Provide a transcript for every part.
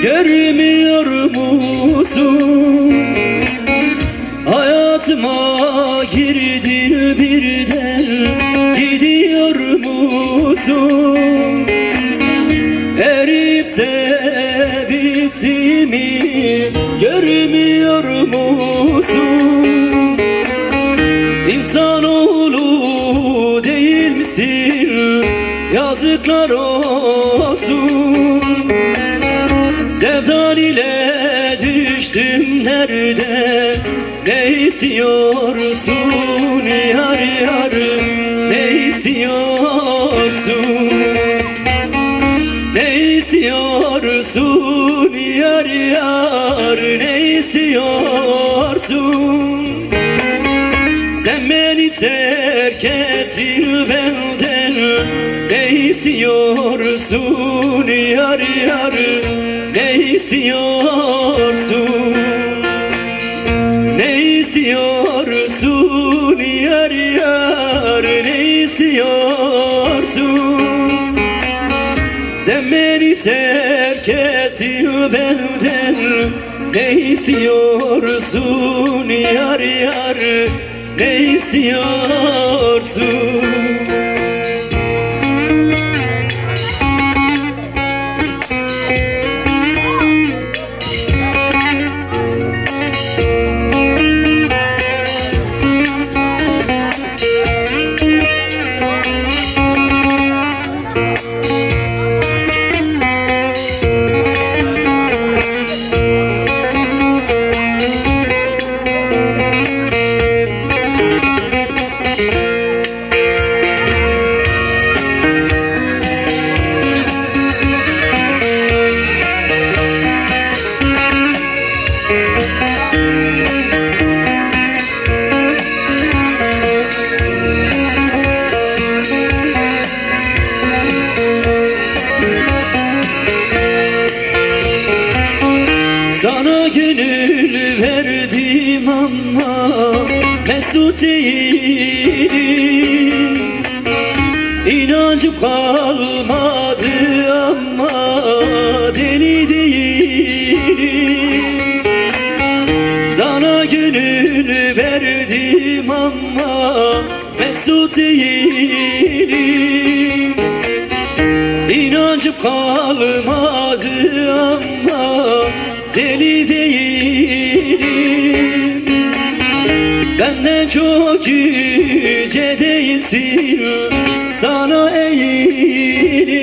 Görmüyor musun? Hayatıma girdin birden, gidiyor musun? Erip de bittiğimi görmüyor musun? İnsanoğlu değil misin? Yazıklar olsun. Sevdan ile düştüm nerede? Ne istiyorsun yar yar? Ne istiyorsun? Ne istiyorsun yar yar? Ne istiyorsun? Sen beni terk ettin benden. Ne istiyorsun yar yar? Ne istiyorsun? Ne istiyorsun yar yar? Ne istiyorsun? Sen beni terk ettin benden. Ne istiyorsun yar yar? Ne istiyorsun? Sana gönül verdim ama mesut değilim. İnancım kalmadı ama deli değilim. Sana gönül verdim ama mesut değilim. İnancım kalmadı ama deli değilim. Benden çok yüce değilsin, sana eğilim.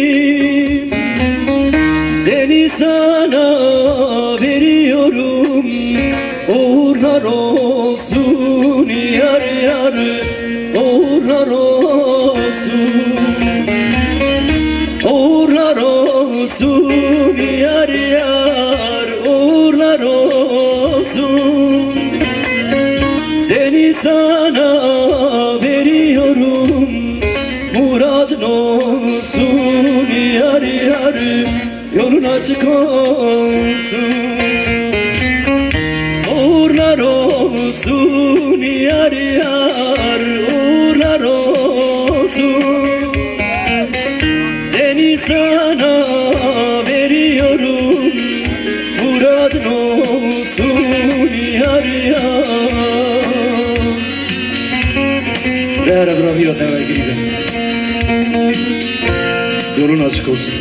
Seni sana veriyorum, uğurlar olsun yar yar, uğurlar olsun. Uğurlar olsun yar yar, uğurlar olsun. Seni sana veriyorum, muradın olsun yar yar, yolun açık olsun. Uğurlar olsun yar yar, uğurlar olsun. Seni sana veriyorum, muradın olsun yar yar. Değerli bırakıyor demek gibi. Yolun açık olsun.